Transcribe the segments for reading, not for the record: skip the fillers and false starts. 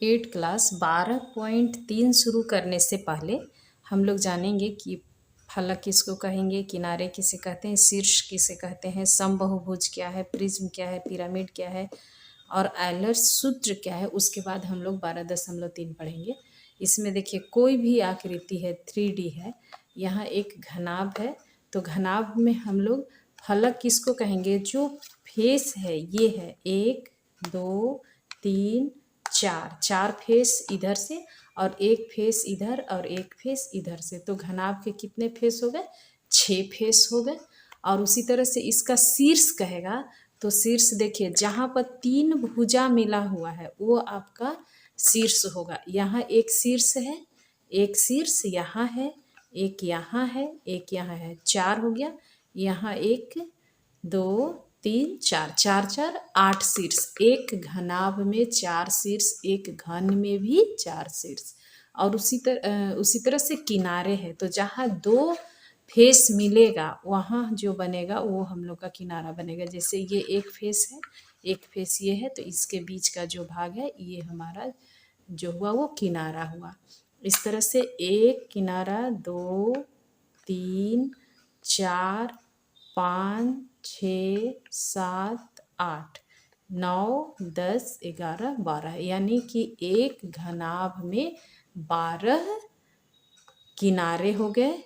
8 class 12.3 शुरू करने से पहले हम लोग जानेंगे कि फलक किसको कहेंगे, किनारे किसे कहते हैं, शीर्ष किसे कहते हैं, समबाहुभुज क्या है, प्रिज्म क्या है, पिरामिड क्या है और आयलर सूत्र क्या है। उसके बाद हम लोग 12.3 पढ़ेंगे। इसमें देखिए कोई भी आकृति है, 3D है, यहाँ एक घनाभ है, तो घनाभ में हम लोग फलक किसको कहेंगे, जो फेस है ये है 1 2 3 4, 4 फेस इधर से और एक फेस इधर और एक फेस इधर से, तो घनाभ के कितने फेस हो गए, 6 फेस हो गए। और उसी तरह से इसका शीर्ष कहेगा तो शीर्ष देखिए जहाँ पर 3 भुजा मिला हुआ है वो आपका शीर्ष होगा। यहाँ एक शीर्ष है, एक शीर्ष यहाँ है, एक यहाँ है, एक यहाँ है, 4 हो गया। यहाँ 1 2 3 4, 4 4 8 शीर्ष। एक घनाभ में 4 शीर्ष, एक घन में भी 4 शीर्ष। और उसी तरह से किनारे हैं, तो जहाँ 2 फेस मिलेगा वहाँ जो बनेगा वो हम लोग का किनारा बनेगा। जैसे ये एक फेस है, एक फेस ये है, तो इसके बीच का जो भाग है ये हमारा जो हुआ वो किनारा हुआ। इस तरह से एक किनारा 2 3 4 5 6 7 8 9 10 11 12, यानी कि एक घनाभ में 12 किनारे हो गए।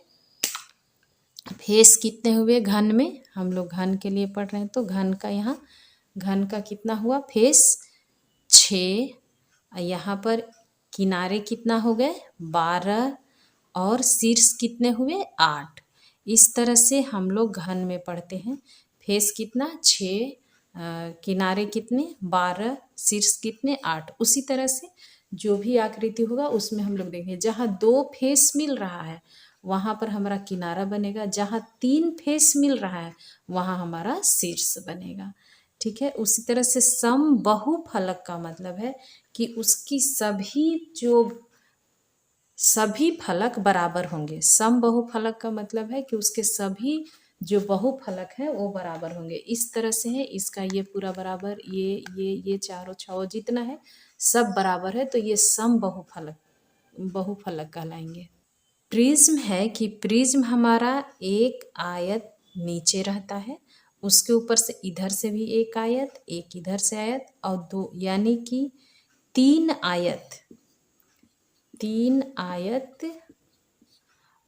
फेस कितने हुए घन में, हम लोग घन के लिए पढ़ रहे हैं तो घन का यहाँ घन का कितना हुआ फेस 6, यहाँ पर किनारे कितना हो गए 12 और शीर्ष कितने हुए 8। इस तरह से हम लोग घन में पढ़ते हैं। फेस कितना 6, किनारे कितने 12, शीर्ष कितने 8। उसी तरह से जो भी आकृति होगा उसमें हम लोग देखेंगे जहाँ 2 फेस मिल रहा है वहाँ पर हमारा किनारा बनेगा, जहाँ 3 फेस मिल रहा है वहाँ हमारा शीर्ष बनेगा। ठीक है। उसी तरह से समबाहुफलक का मतलब है कि उसकी सभी फलक बराबर होंगे। समबाहुफलक का मतलब है कि उसके सभी जो बहुफलक है वो बराबर होंगे। इस तरह से है, इसका ये पूरा बराबर, ये चारों छाओ जितना है सब बराबर है, तो ये बहुफलक कहलाएंगे। प्रिज्म है कि प्रिज्म हमारा एक आयत नीचे रहता है, उसके ऊपर से इधर से भी एक आयत, एक इधर से आयत और 2, यानी कि 3 आयत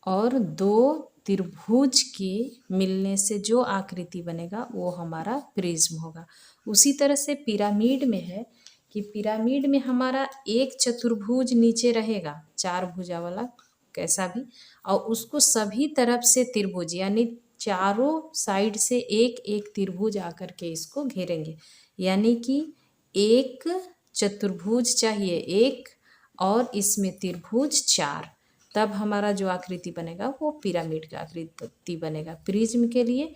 और 2 त्रिभुज के मिलने से जो आकृति बनेगा वो हमारा प्रिज्म होगा। उसी तरह से पिरामिड में है कि पिरामिड में हमारा एक चतुर्भुज नीचे रहेगा, 4 भुजा वाला कैसा भी, और उसको सभी तरफ से त्रिभुज यानी चारों साइड से एक एक त्रिभुज आकर के इसको घेरेंगे, यानी कि एक चतुर्भुज चाहिए एक और इसमें त्रिभुज 4, तब हमारा जो आकृति बनेगा वो पिरामिड का आकृति बनेगा। प्रिज्म के लिए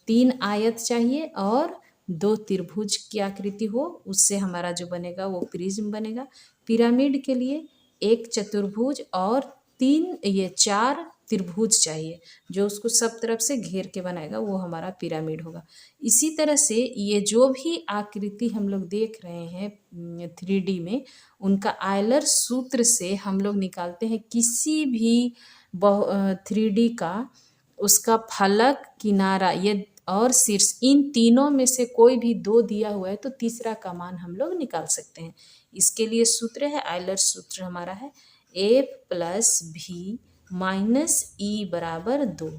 3 आयत चाहिए और 2 त्रिभुज की आकृति हो, उससे हमारा जो बनेगा वो प्रिज्म बनेगा। पिरामिड के लिए एक चतुर्भुज और 4 त्रिभुज चाहिए जो उसको सब तरफ से घेर के बनाएगा, वो हमारा पिरामिड होगा। इसी तरह से ये जो भी आकृति हम लोग देख रहे हैं 3D में, उनका आयलर सूत्र से हम लोग निकालते हैं किसी भी 3D का उसका फलक, किनारा ये और शीर्ष, इन तीनों में से कोई भी 2 दिया हुआ है तो तीसरा का मान हम लोग निकाल सकते हैं। इसके लिए सूत्र है, आयलर सूत्र हमारा है F + V - E बराबर 2।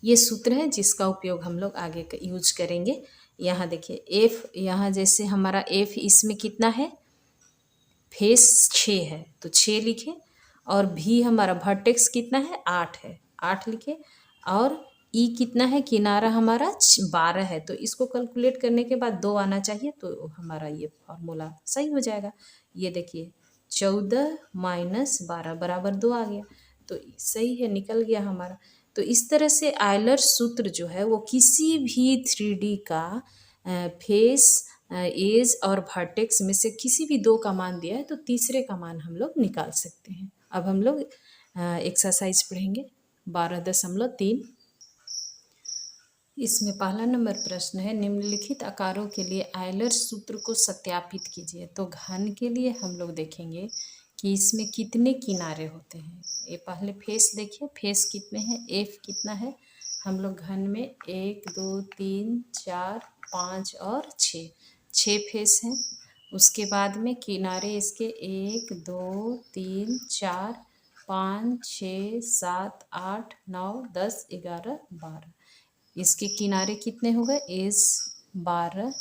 ये सूत्र है जिसका उपयोग हम लोग आगे यूज करेंगे। यहाँ देखिए F, यहाँ जैसे हमारा F इसमें कितना है, फेस 6 है तो 6 लिखे, और V हमारा वर्टेक्स कितना है 8 है, 8 लिखे, और E कितना है, किनारा हमारा 12 है, तो इसको कैलकुलेट करने के बाद 2 आना चाहिए तो हमारा ये फॉर्मूला सही हो जाएगा। ये देखिए 14 - 12 बराबर 2 आ गया, तो सही है, निकल गया हमारा। तो इस तरह से आयलर सूत्र जो है वो किसी भी 3D का फेस, एज और वर्टेक्स में से किसी भी 2 का मान दिया है तो तीसरे का मान हम लोग निकाल सकते हैं। अब हम लोग एक्सरसाइज पढ़ेंगे 12.3। इसमें पहला नंबर प्रश्न है, निम्नलिखित आकारों के लिए आयलर सूत्र को सत्यापित कीजिए। तो घन के लिए हम लोग देखेंगे कि इसमें कितने किनारे होते हैं। ये पहले फेस देखिए, फेस कितने हैं, एफ कितना है। हम लोग घन में 1 2 3 4 5 और 6 फेस हैं। उसके बाद में किनारे इसके 1 2 3 4 5 6 7 8 9 10 11 12। इसके किनारे कितने हो गए, इस 12।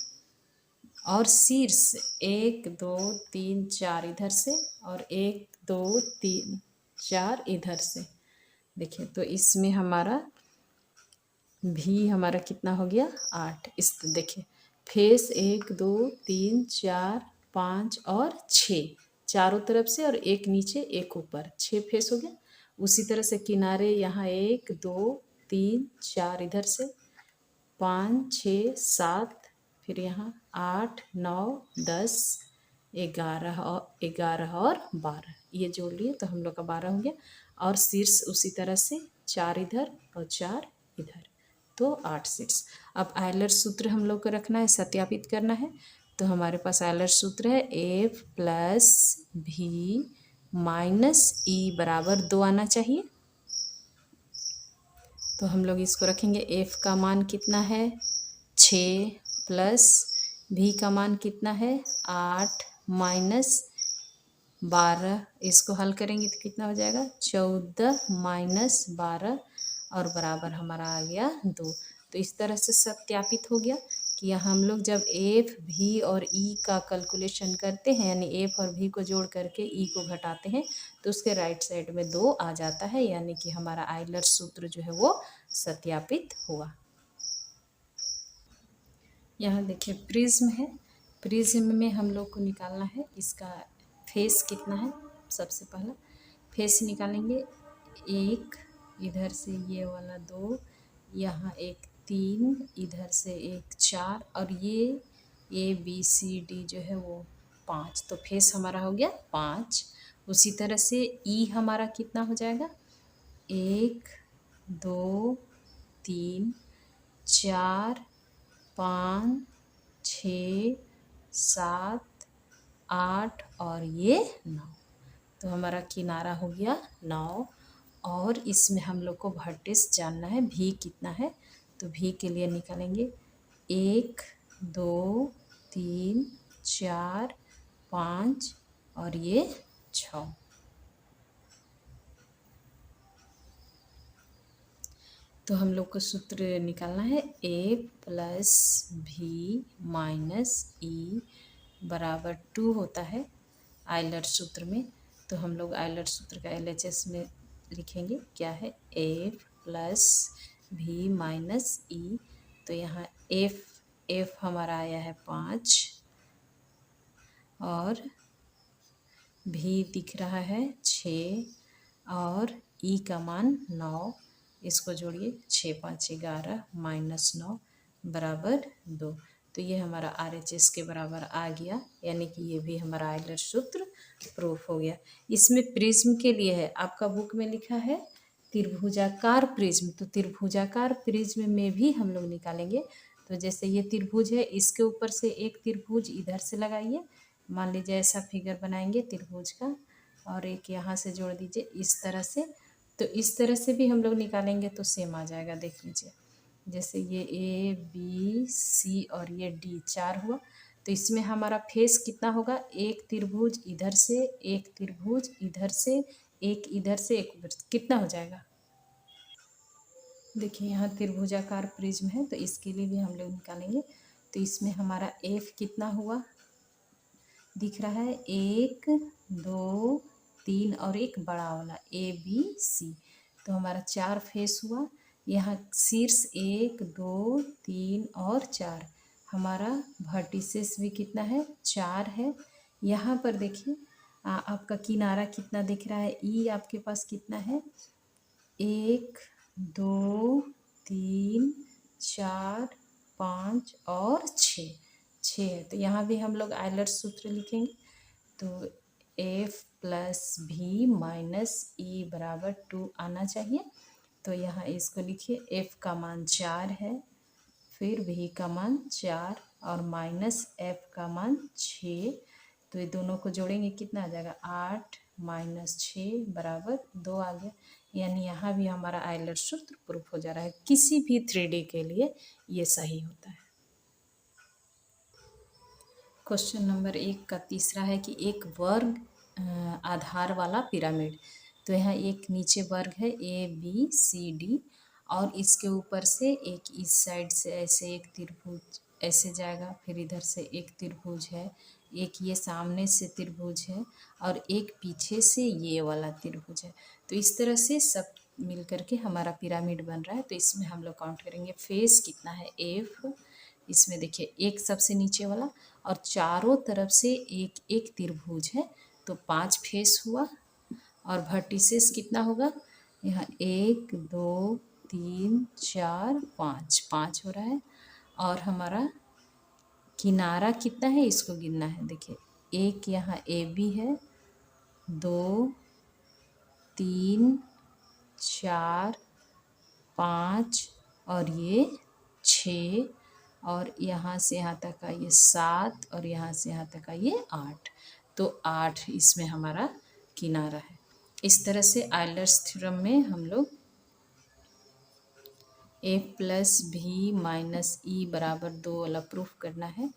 और शीर्ष 1 2 3 4 इधर से और 1 2 3 4 इधर से। देखिए तो इसमें हमारा भी हमारा कितना हो गया, 8। इस देखिए फेस 1 2 3 4 5 और 6 चारों तरफ से और एक नीचे एक ऊपर, 6 फेस हो गया। उसी तरह से किनारे यहाँ 1 2 3 4 इधर से, 5 6 7, फिर यहाँ 8 9 10 11 और 12, ये जोड़ लिए तो हम लोग का 12 हो गया। और शीर्ष उसी तरह से 4 इधर और 4 इधर, तो 8 शीर्ष। अब आयलर सूत्र हम लोग को रखना है, सत्यापित करना है। तो हमारे पास आयलर सूत्र है एफ प्लस भी माइनस ई बराबर 2 आना चाहिए। तो हम लोग इसको रखेंगे, एफ का मान कितना है 6 प्लस भी का मान कितना है 8 माइनस 12। इसको हल करेंगे तो कितना हो जाएगा 14 माइनस 12 और बराबर हमारा आ गया 2। तो इस तरह से सत्यापित हो गया कि यहाँ हम लोग जब एफ भी और ई का कैलकुलेशन करते हैं, यानी एफ और भी को जोड़ करके ई को घटाते हैं, तो उसके राइट साइड में 2 आ जाता है, यानी कि हमारा आयलर सूत्र जो है वो सत्यापित हुआ। यहाँ देखिए प्रिज्म है, प्रिज्म में हम लोग को निकालना है इसका फेस कितना है। सबसे पहला फेस निकालेंगे, एक इधर से ये वाला 2, यहाँ एक 3, इधर से एक 4 और ये ए बी सी डी जो है वो 5। तो फेस हमारा हो गया 5। उसी तरह से ई हमारा कितना हो जाएगा 1 2 3 4 5 6 7 8 और ये 9। तो हमारा किनारा हो गया 9। और इसमें हम लोग को वर्टेक्स जानना है भी कितना है। तो भी के लिए निकालेंगे 1 2 3 4 5 और ये 6। तो हम लोग को सूत्र निकालना है ए प्लस भी माइनस ई बराबर 2 होता है आयलर सूत्र में। तो हम लोग आयलर सूत्र का LHS में लिखेंगे, क्या है एफ प्लस भी माइनस ई। तो यहाँ एफ हमारा आया है 5 और भी दिख रहा है 6 और ई का मान 9। इसको जोड़िए 6 5 11 माइनस 9 बराबर 2। तो ये हमारा RHS के बराबर आ गया, यानी कि ये भी हमारा आयलर सूत्र प्रूफ हो गया। इसमें प्रिज्म के लिए है, आपका बुक में लिखा है त्रिभुजाकार प्रिज्म। तो त्रिभुजाकार प्रिज्म में भी हम लोग निकालेंगे। तो जैसे ये त्रिभुज है, इसके ऊपर से एक त्रिभुज इधर से लगाइए, मान लीजिए ऐसा फिगर बनाएंगे त्रिभुज का, और एक यहाँ से जोड़ दीजिए इस तरह से। तो इस तरह से भी हम लोग निकालेंगे तो सेम आ जाएगा। देख लीजिए, जैसे ये ए बी सी और ये डी 4 हुआ, तो इसमें हमारा फेस कितना होगा, एक त्रिभुज इधर से, एक त्रिभुज इधर से, एक इधर से, एक उधर से, कितना हो जाएगा। देखिए यहाँ त्रिभुजाकार प्रिज्म है, तो इसके लिए भी हम लोग निकालेंगे। तो इसमें हमारा एफ कितना हुआ दिख रहा है 1 2 3 और एक बड़ा वाला ए बी सी। तो हमारा 4 फेस हुआ। यहाँ शीर्ष 1 2 3 और 4। हमारा वर्टिसेस भी कितना है 4 है। यहाँ पर देखिए आपका किनारा कितना दिख रहा है, ई आपके पास कितना है 1 2 3 4 5 और 6 है। तो यहाँ भी हम लोग आयलर सूत्र लिखेंगे। तो एफ प्लस भी माइनस ई बराबर 2 आना चाहिए। तो यहाँ इसको लिखिए, एफ का मान 4 है फिर v का मान 4 और माइनस f का मान 6। तो ये दोनों को जोड़ेंगे कितना आ जाएगा 8 माइनस 6 बराबर 2 आ गया। यानी यहाँ भी हमारा आइलर सूत्र प्रूफ हो जा रहा है। किसी भी 3D के लिए ये सही होता है। क्वेश्चन नंबर 1 का तीसरा है कि एक वर्ग आधार वाला पिरामिड। तो यहाँ एक नीचे वर्ग है ABCD और इसके ऊपर से एक इस साइड से ऐसे एक त्रिभुज ऐसे जाएगा, फिर इधर से एक त्रिभुज है, एक ये सामने से त्रिभुज है और एक पीछे से ये वाला त्रिभुज है। तो इस तरह से सब मिल करके हमारा पिरामिड बन रहा है। तो इसमें हम लोग काउंट करेंगे फेस कितना है F। इसमें देखिए एक सबसे नीचे वाला और चारों तरफ से एक एक त्रिभुज है तो 5 फेस हुआ। और वर्टिसेस कितना होगा यहाँ 1 2 3 4 5 5 हो रहा है। और हमारा किनारा कितना है इसको गिनना है। देखिए एक यहाँ AB है, 2 3 4 5 और ये 6 और यहाँ से यहाँ तक का ये 7 और यहाँ से यहाँ तक का ये 8। तो 8 इसमें हमारा किनारा है। इस तरह से आइलर्स थ्योरम में हम लोग a प्लस भी माइनस ई बराबर 2 वाला प्रूफ करना है।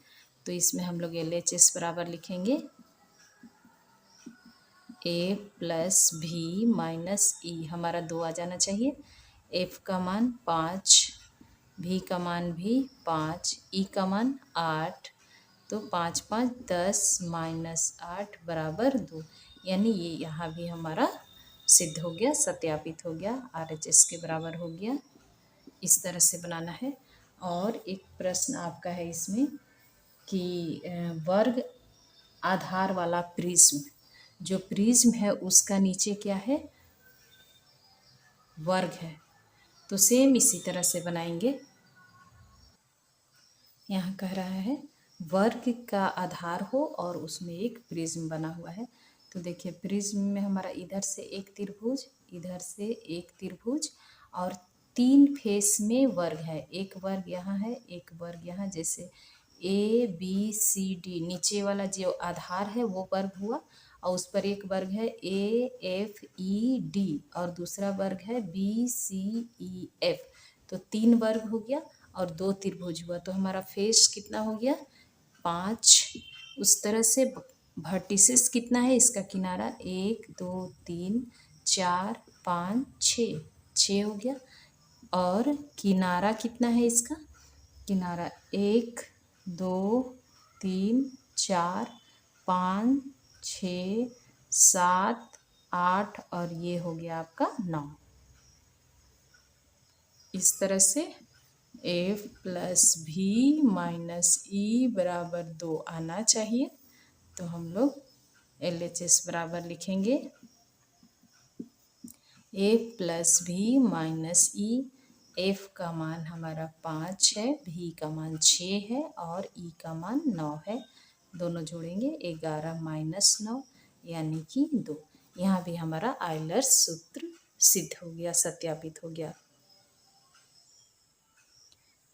तो इसमें हम लोग LHS बराबर लिखेंगे a प्लस भी माइनस ई, हमारा 2 आ जाना चाहिए। f का मान 5, v का मान भी 5, e का मान 8। तो 5 5 10 माइनस 8 बराबर 2। यानी ये यहाँ भी हमारा सिद्ध हो गया, सत्यापित हो गया, RHS के बराबर हो गया। इस तरह से बनाना है। और एक प्रश्न आपका है इसमें कि वर्ग आधार वाला प्रिज्म, जो प्रिज्म है उसका नीचे क्या है वर्ग है। तो सेम इसी तरह से बनाएंगे। यहाँ कह रहा है वर्ग का आधार हो और उसमें एक प्रिज्म बना हुआ है। तो देखिए प्रिज्म में हमारा इधर से एक त्रिभुज, इधर से एक त्रिभुज और 3 फेस में वर्ग है। एक वर्ग यहाँ है, एक वर्ग यहाँ, जैसे ABCD नीचे वाला जो आधार है वो वर्ग हुआ और उस पर एक वर्ग है AFED और दूसरा वर्ग है BCEF। तो 3 वर्ग हो गया और 2 त्रिभुज हुआ। तो हमारा फेस कितना हो गया 5। उस तरह से वर्टिसेस कितना है इसका किनारा 1 2 3 4 5 6 6 हो गया। और किनारा कितना है इसका किनारा 1 2 3 4 5 6 7 8 और ये हो गया आपका 9। इस तरह से F प्लस भी माइनस ई बराबर 2 आना चाहिए। तो हम लोग LHS बराबर लिखेंगे A प्लस भी माइनस ई। F का मान हमारा 5 है, V का मान 6 है और E का मान 9 है। दोनों जोड़ेंगे 11 माइनस 9 यानी कि 2। यहाँ भी हमारा आइलर्स सूत्र सिद्ध हो गया, सत्यापित हो गया।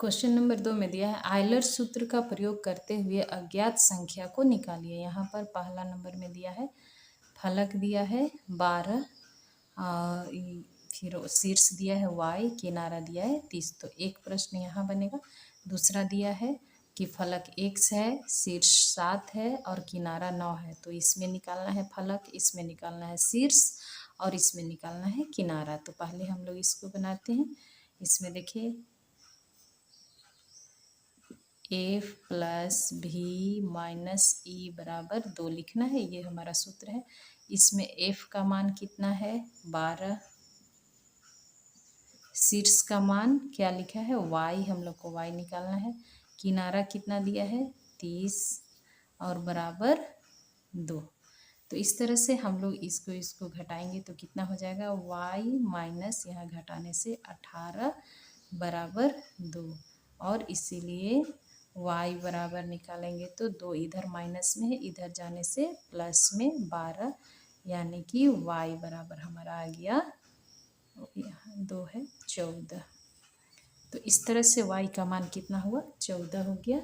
क्वेश्चन नंबर 2 में दिया है आइलर सूत्र का प्रयोग करते हुए अज्ञात संख्या को निकालिए। यहाँ पर पहला नंबर में दिया है फलक दिया है 12, फिर शीर्ष दिया है y, किनारा दिया है 30। तो एक प्रश्न यहाँ बनेगा। दूसरा दिया है कि फलक x है, शीर्ष 7 है और किनारा 9 है। तो इसमें निकालना है फलक, इसमें निकालना है शीर्ष और इसमें निकालना है किनारा। तो पहले हम लोग इसको बनाते हैं। इसमें देखिए F प्लस भी माइनस ई बराबर 2 लिखना है, ये हमारा सूत्र है। इसमें F का मान कितना है 12, शीर्ष का मान क्या लिखा है y, हम लोग को y निकालना है। किनारा कितना दिया है 30 और बराबर 2। तो इस तरह से हम लोग इसको घटाएंगे तो कितना हो जाएगा y माइनस यहाँ घटाने से 18 बराबर 2। और इसीलिए y बराबर निकालेंगे तो 2 इधर माइनस में है, इधर जाने से प्लस में 12 यानी कि y बराबर हमारा आ गया यहाँ 2 है 14। तो इस तरह से y का मान कितना हुआ, 14 हो गया।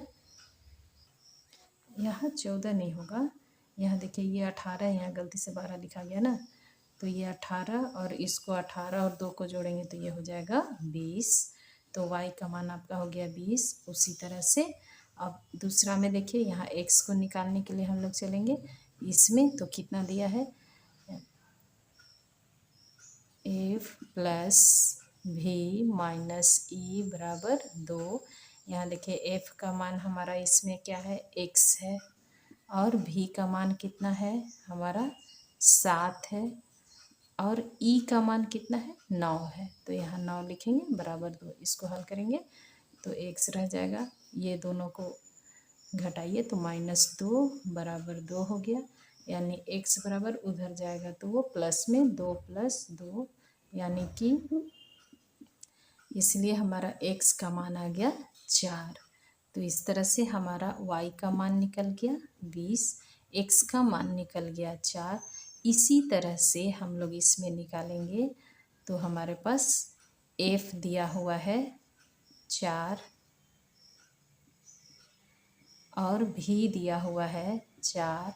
यहाँ 14 नहीं होगा, यहाँ देखिए ये 18, यहाँ गलती से 12 लिखा गया ना, तो ये 18 और इसको 18 और 2 को जोड़ेंगे तो ये हो जाएगा 20। तो y का मान आपका हो गया 20। उसी तरह से अब दूसरा में देखिए, यहाँ x को निकालने के लिए हम लोग चलेंगे इसमें, तो कितना दिया है, f प्लस भी माइनस ई बराबर 2। यहाँ देखिए f का मान हमारा इसमें क्या है, x है, और v का मान कितना है हमारा 7 है, और ई का मान कितना है 9 है। तो यहाँ 9 लिखेंगे बराबर 2। इसको हल करेंगे तो x रह जाएगा, ये दोनों को घटाइए तो -2 बराबर 2 हो गया, यानी x बराबर उधर जाएगा तो वो प्लस में 2 + 2, यानी कि इसलिए हमारा x का मान आ गया 4। तो इस तरह से हमारा y का मान निकल गया 20, x का मान निकल गया 4। इसी तरह से हम लोग इसमें निकालेंगे तो हमारे पास f दिया हुआ है 4 और v दिया हुआ है 4,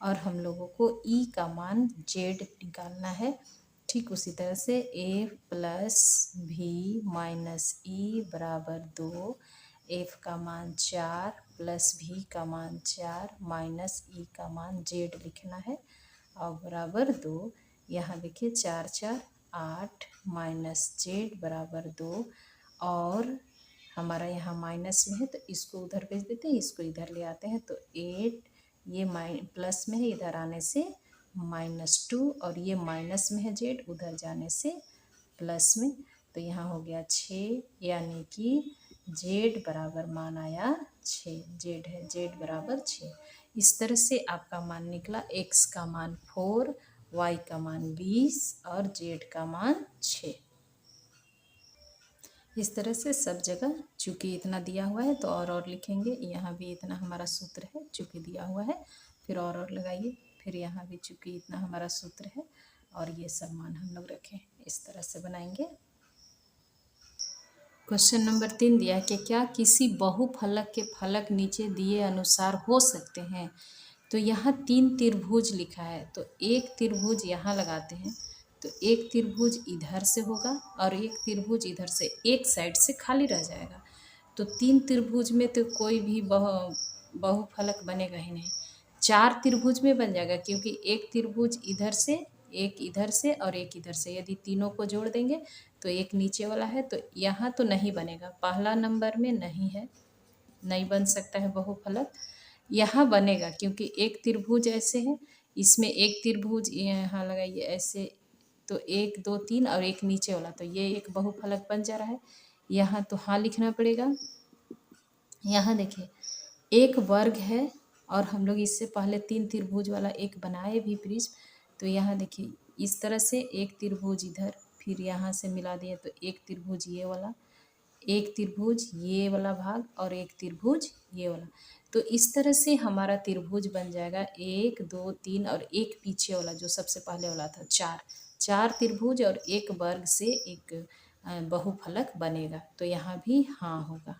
और हम लोगों को e का मान z निकालना है। ठीक उसी तरह से a प्लस भी माइनस ई बराबर 2, f का मान 4 प्लस v का मान 4 माइनस ई का मान z लिखना है और बराबर 2। यहाँ देखिए 4 4 8 माइनस z बराबर 2, और हमारा यहाँ माइनस में है तो इसको उधर भेज देते हैं, इसको इधर ले आते हैं तो 8, ये प्लस में है इधर आने से -2, और ये माइनस में है z उधर जाने से प्लस में, तो यहाँ हो गया 6, यानी कि z बराबर मान आया 6, z है z बराबर 6। इस तरह से आपका मान निकला, x का मान 4, y का मान 20 और z का मान 6। इस तरह से सब जगह चूँकि इतना दिया हुआ है तो और लिखेंगे, यहाँ भी इतना हमारा सूत्र है चूँकि दिया हुआ है, फिर और लगाइए, फिर यहाँ भी चूँकि इतना हमारा सूत्र है, और ये सब मान हम लोग रखें, इस तरह से बनाएंगे। क्वेश्चन नंबर 3 दिया है कि क्या किसी बहुफलक के फलक नीचे दिए अनुसार हो सकते हैं। तो यहाँ 3 त्रिभुज लिखा है, तो एक त्रिभुज यहाँ लगाते हैं, तो एक त्रिभुज इधर से होगा और एक त्रिभुज इधर से, एक साइड से खाली रह जाएगा। तो 3 त्रिभुज में तो कोई भी बहुफलक बनेगा ही नहीं, 4 त्रिभुज में बन जाएगा, क्योंकि एक त्रिभुज इधर से, एक इधर से और एक इधर से, यदि तीनों को जोड़ देंगे तो एक नीचे वाला है, तो यहाँ तो नहीं बनेगा, पहला नंबर में नहीं है, नहीं बन सकता है बहुफलक। यहाँ बनेगा क्योंकि एक त्रिभुज ऐसे है, इसमें एक त्रिभुज यहाँ लगाइए ऐसे, तो 1 2 3 और एक नीचे वाला, तो ये एक बहुफलक बन जा रहा है। यहाँ तो हाँ लिखना पड़ेगा। यहाँ देखिए एक वर्ग है, और हम लोग इससे पहले 3 त्रिभुज वाला एक बनाए भी प्रिज्म, तो यहाँ देखिए इस तरह से एक त्रिभुज इधर, फिर यहाँ से मिला दिए तो एक त्रिभुज ये वाला, एक त्रिभुज ये वाला भाग और एक त्रिभुज ये वाला, तो इस तरह से हमारा त्रिभुज बन जाएगा 1 2 3 और एक पीछे वाला जो सबसे पहले वाला था 4 त्रिभुज और एक वर्ग से एक बहुफलक बनेगा। तो यहाँ भी हाँ होगा।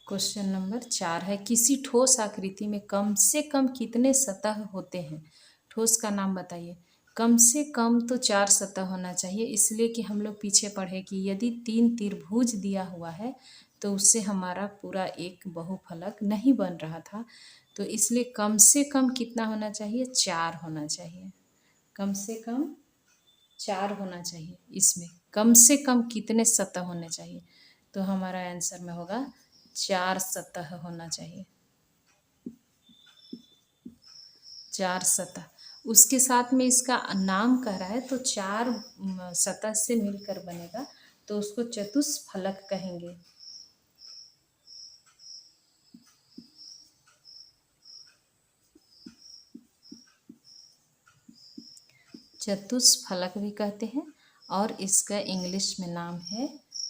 क्वेश्चन नंबर 4 है, किसी ठोस आकृति में कम से कम कितने सतह होते हैं। ठोस का नाम बताइए। कम से कम तो 4 सतह होना चाहिए, इसलिए कि हम लोग पीछे पढ़े कि यदि 3 त्रिभुज दिया हुआ है तो उससे हमारा पूरा एक बहुफलक नहीं बन रहा था, तो इसलिए कम से कम कितना होना चाहिए, 4 होना चाहिए, कम से कम 4 होना चाहिए। इसमें कम से कम कितने सतह होने चाहिए, तो हमारा आंसर में होगा 4 सतह होना चाहिए, 4 सतह। उसके साथ में इसका नाम कह रहा है तो 4 सतह से मिलकर बनेगा, तो उसको चतुष्फलक कहेंगे। चतुष्फलक भी कहते हैं, और इसका इंग्लिश में नाम है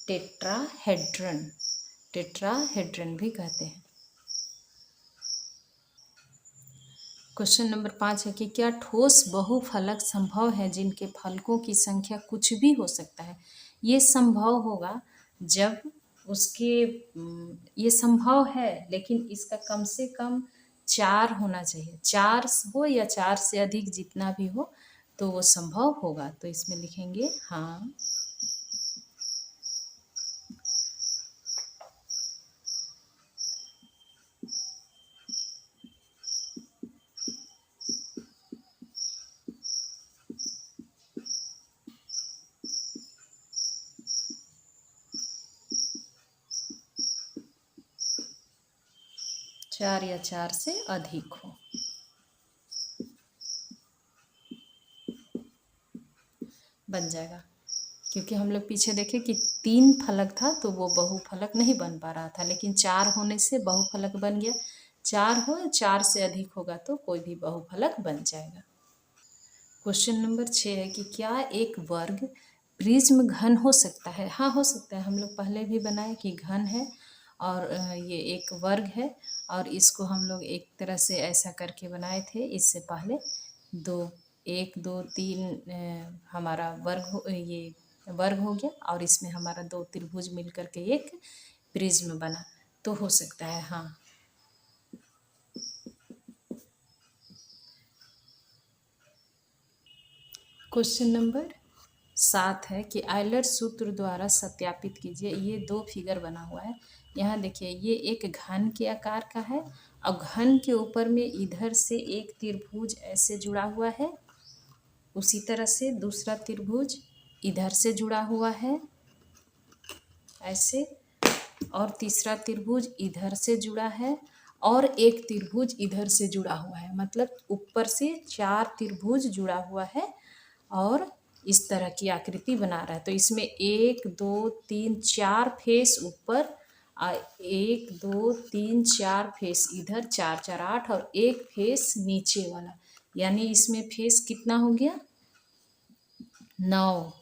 टेट्राहेड्रन, टेट्राहेड्रन भी कहते हैं। क्वेश्चन नंबर 5 है कि क्या ठोस बहुफलक संभव है जिनके फलकों की संख्या कुछ भी हो सकता है। ये संभव होगा जब उसके ये संभव है, लेकिन इसका कम से कम 4 होना चाहिए। 4 हो या 4 से अधिक, जितना भी हो तो वो संभव होगा। तो इसमें लिखेंगे हाँ। 4 या 4 से अधिक हो। बन जाएगा, क्योंकि हम लोग पीछे देखे कि 3 फलक था तो वो बहुफलक नहीं बन पा रहा था, लेकिन 4 होने से बहुफलक बन गया। 4 हो, 4 से अधिक होगा तो कोई भी बहुफलक बन जाएगा। क्वेश्चन नंबर 6 है कि क्या एक वर्ग प्रिज्म घन हो सकता है? हाँ, हो सकता है। हम लोग पहले भी बनाए कि घन है और ये एक वर्ग है, और इसको हम लोग एक तरह से ऐसा करके बनाए थे इससे पहले। 2 1 2 3 हमारा वर्ग ये वर्ग हो गया, और इसमें हमारा 2 त्रिभुज मिल करके एक प्रिज्म बना, तो हो सकता है हाँ। क्वेश्चन नंबर 7 है कि आयलर सूत्र द्वारा सत्यापित कीजिए। ये 2 फिगर बना हुआ है। यहाँ देखिए, ये एक घन के आकार का है, और घन के ऊपर में इधर से एक त्रिभुज ऐसे जुड़ा हुआ है, उसी तरह से दूसरा त्रिभुज इधर से जुड़ा हुआ है ऐसे, और तीसरा त्रिभुज इधर से जुड़ा है, और एक त्रिभुज इधर से जुड़ा हुआ है। मतलब ऊपर से 4 त्रिभुज जुड़ा हुआ है और इस तरह की आकृति बना रहा है। तो इसमें 1 2 3 4 फेस ऊपर, 1 2 3 4 फेस इधर, 4 4 8, और एक फेस नीचे वाला, यानी इसमें फेस कितना हो गया? 9।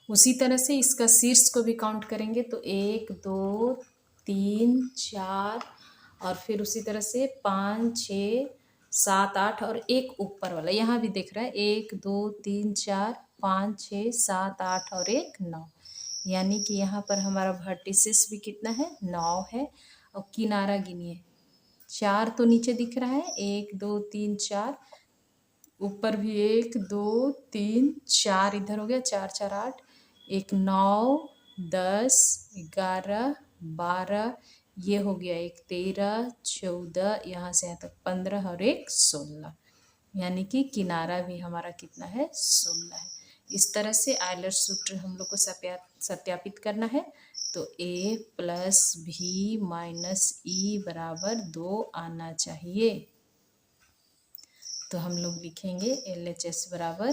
उसी तरह से इसका शीर्ष को भी काउंट करेंगे तो 1 2 3 4, और फिर उसी तरह से 5 6 7 8, और एक ऊपर वाला यहाँ भी दिख रहा है 1 2 3 4 5 6 7 8 और एक 9, यानी कि यहाँ पर हमारा वर्टिसेस भी कितना है? 9 है। और किनारा गिनिए, 4 तो नीचे दिख रहा है, 1 2 3 4, ऊपर भी 1 2 3 4, इधर हो गया 4 4 8, एक 9 10 11 12, ये हो गया एक 13 14, यहाँ से यहाँ तक 15, और एक 16, यानी कि किनारा भी हमारा कितना है? 16 है। इस तरह से आयलर सूत्र हम लोग को सत्यापित करना है। तो a प्लस भी माइनस ई बराबर 2 आना चाहिए। तो हम लोग लिखेंगे LHS बराबर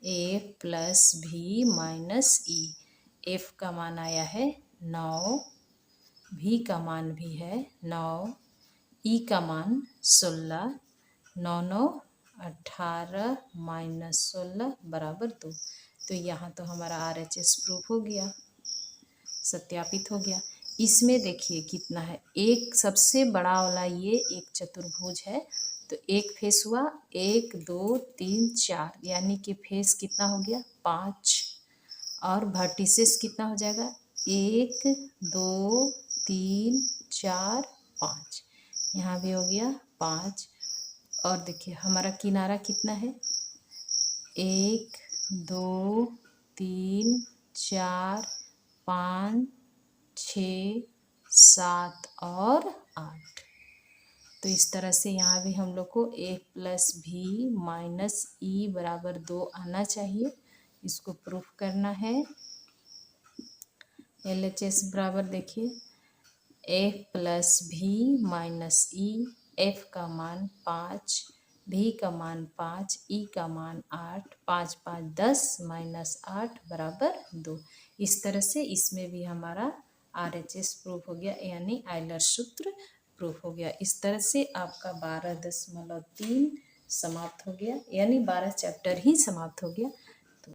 a प्लस भी माइनस ई। f का मान आया है 9, v का मान भी है 9, e का मान 16, 9 9 18 माइनस 16 बराबर 2। तो यहाँ तो हमारा RHS प्रूफ हो गया, सत्यापित हो गया। इसमें देखिए कितना है, एक सबसे बड़ा वाला ये एक चतुर्भुज है, तो एक फेस हुआ 1 2 3 4, यानी कि फेस कितना हो गया? 5, और वर्टिसेस कितना हो जाएगा? 1 2 3 4 5, यहाँ भी हो गया 5। और देखिए हमारा किनारा कितना है? 1 2 3 4 5 6 7 और 8। तो इस तरह से यहाँ भी हम लोग को a प्लस भी माइनस ई बराबर 2 आना चाहिए। इसको प्रूफ करना है। LHS बराबर देखिए a प्लस भी माइनस ई, f का मान 5, भी का मान 5, ई का मान 8, 5 5 10 माइनस 8 बराबर 2। इस तरह से इसमें भी हमारा RHS प्रूफ हो गया, यानी आयलर सूत्र प्रूफ हो गया। इस तरह से आपका 12.3 समाप्त हो गया, यानी 12 चैप्टर ही समाप्त हो गया।